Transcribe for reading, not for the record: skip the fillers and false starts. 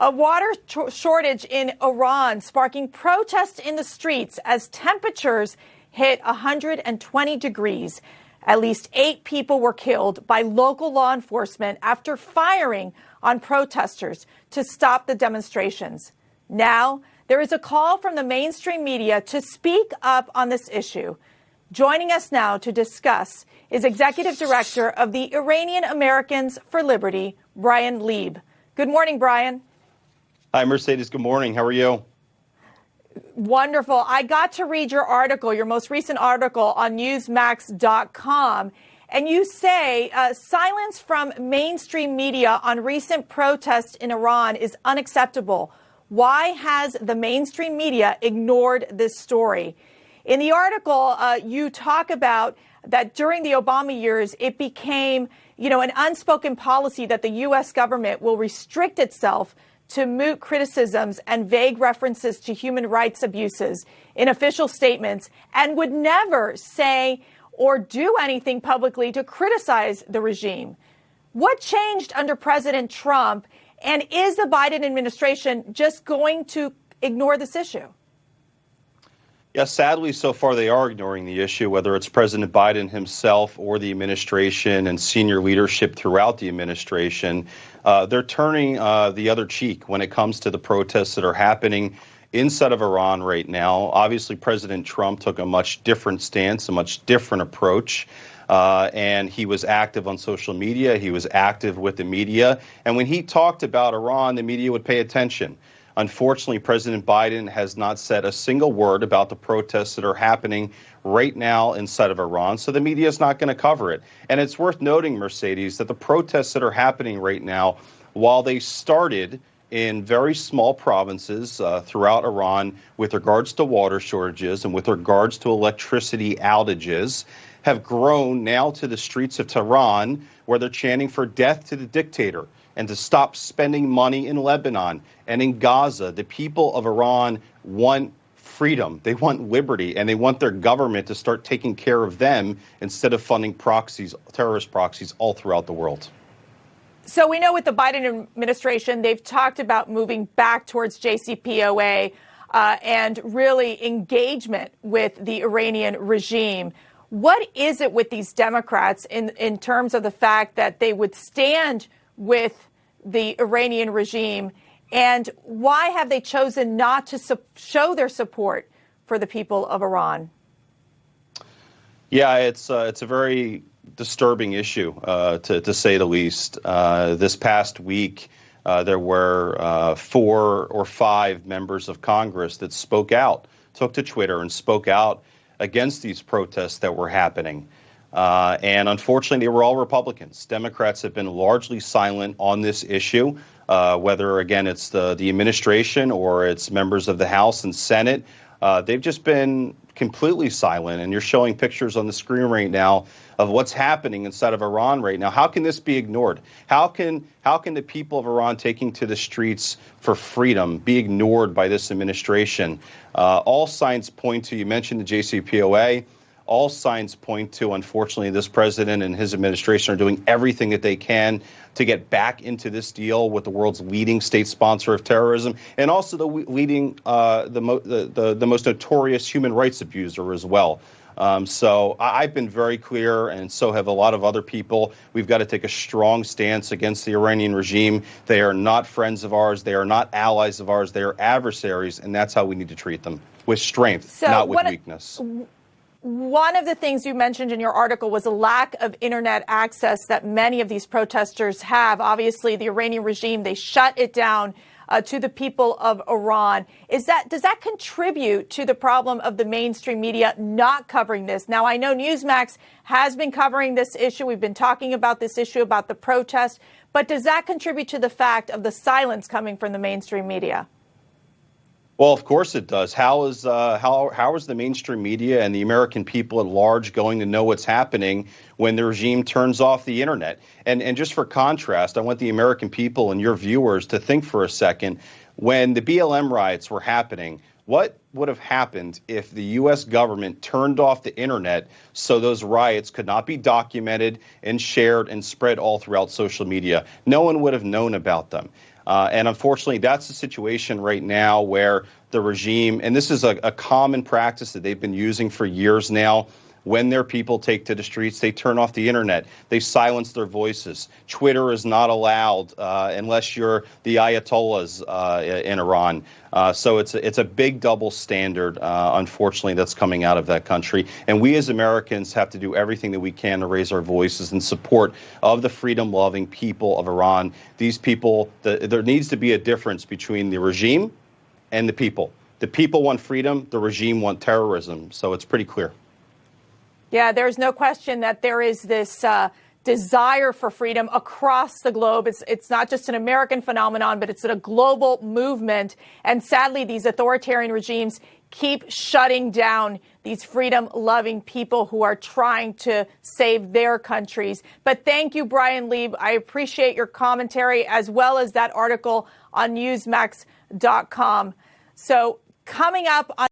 A water shortage in Iran sparking protests in the streets as temperatures hit 120 degrees. At least 8 people were killed by local law enforcement after firing on protesters to stop the demonstrations. Now, there is a call from the mainstream media to speak up on this issue. Joining us now to discuss is Executive Director of the Iranian Americans for Liberty, Bryan Leib. Good morning, Bryan. Hi, Mercedes. Good morning. How are you? Wonderful. I got to read your article, your most recent article on Newsmax.com, and you say silence from mainstream media on recent protests in Iran is unacceptable. Why has the mainstream media ignored this story? In the article, you talk about that during the Obama years, it became, an unspoken policy that the U.S. government will restrict itself to moot criticisms and vague references to human rights abuses in official statements and would never say or do anything publicly to criticize the regime. What changed under President Trump, and is the Biden administration just going to ignore this issue? Yeah, sadly, so far they are ignoring the issue, whether it's President Biden himself or the administration and senior leadership throughout the administration. They're turning the other cheek when it comes to the protests that are happening inside of Iran right now. Obviously, President Trump took a much different stance, a much different approach. And he was active on social media. He was active with the media. And when he talked about Iran, the media would pay attention. Unfortunately, President Biden has not said a single word about the protests that are happening right now inside of Iran, so the media is not going to cover it. And it's worth noting, Mercedes, that the protests that are happening right now, while they started in very small provinces throughout Iran with regards to water shortages and with regards to electricity outages, have grown now to the streets of Tehran, where they're chanting for death to the dictator and to stop spending money in Lebanon and in Gaza. The people of Iran want freedom. They want liberty, and they want their government to start taking care of them instead of funding proxies, terrorist proxies all throughout the world. So we know with the Biden administration, they've talked about moving back towards JCPOA and really engagement with the Iranian regime. What is it with these Democrats in terms of the fact that they would stand with the Iranian regime, and why have they chosen not to show their support for the people of Iran? Yeah, it's a very disturbing issue, to say the least. This past week, there were 4 or 5 members of Congress that spoke out, took to Twitter and spoke out against these protests that were happening. And unfortunately, they were all Republicans. Democrats have been largely silent on this issue, whether, again, it's the administration or it's members of the House and Senate. They've just been completely silent. And you're showing pictures on the screen right now of what's happening inside of Iran right now. How can this be ignored? How can the people of Iran taking to the streets for freedom be ignored by this administration? All signs point to, you mentioned the JCPOA, all signs point to, unfortunately, this president and his administration are doing everything that they can to get back into this deal with the world's leading state sponsor of terrorism, and also the leading, the most notorious human rights abuser as well. So I've been very clear, and so have a lot of other people. We've got to take a strong stance against the Iranian regime. They are not friends of ours. They are not allies of ours. They are adversaries, and that's how we need to treat them, with strength, not with weakness. One of the things you mentioned in your article was a lack of internet access that many of these protesters have. Obviously, the Iranian regime, they shut it down to the people of Iran. Does that contribute to the problem of the mainstream media not covering this? Now, I know Newsmax has been covering this issue. We've been talking about this issue, about the protest. But does that contribute to the fact of the silence coming from the mainstream media? Well, of course it does. How is the mainstream media and the American people at large going to know what's happening when the regime turns off the internet? And just for contrast, I want the American people and your viewers to think for a second. When the BLM riots were happening, what would have happened if the U.S. government turned off the internet so those riots could not be documented and shared and spread all throughout social media? No one would have known about them. And unfortunately, that's the situation right now where the regime, and this is a common practice that they've been using for years now, when their people take to the streets, they turn off the internet. They silence their voices. Twitter is not allowed unless you're the Ayatollahs in Iran. So it's a big double standard, unfortunately, that's coming out of that country. And we as Americans have to do everything that we can to raise our voices in support of the freedom-loving people of Iran. These people, there needs to be a difference between the regime and the people. The people want freedom. The regime want terrorism. So it's pretty clear. Yeah, there's no question that there is this desire for freedom across the globe. It's not just an American phenomenon, but it's a global movement. And sadly, these authoritarian regimes keep shutting down these freedom-loving people who are trying to save their countries. But thank you, Bryan Leib. I appreciate your commentary as well as that article on Newsmax.com. So coming up on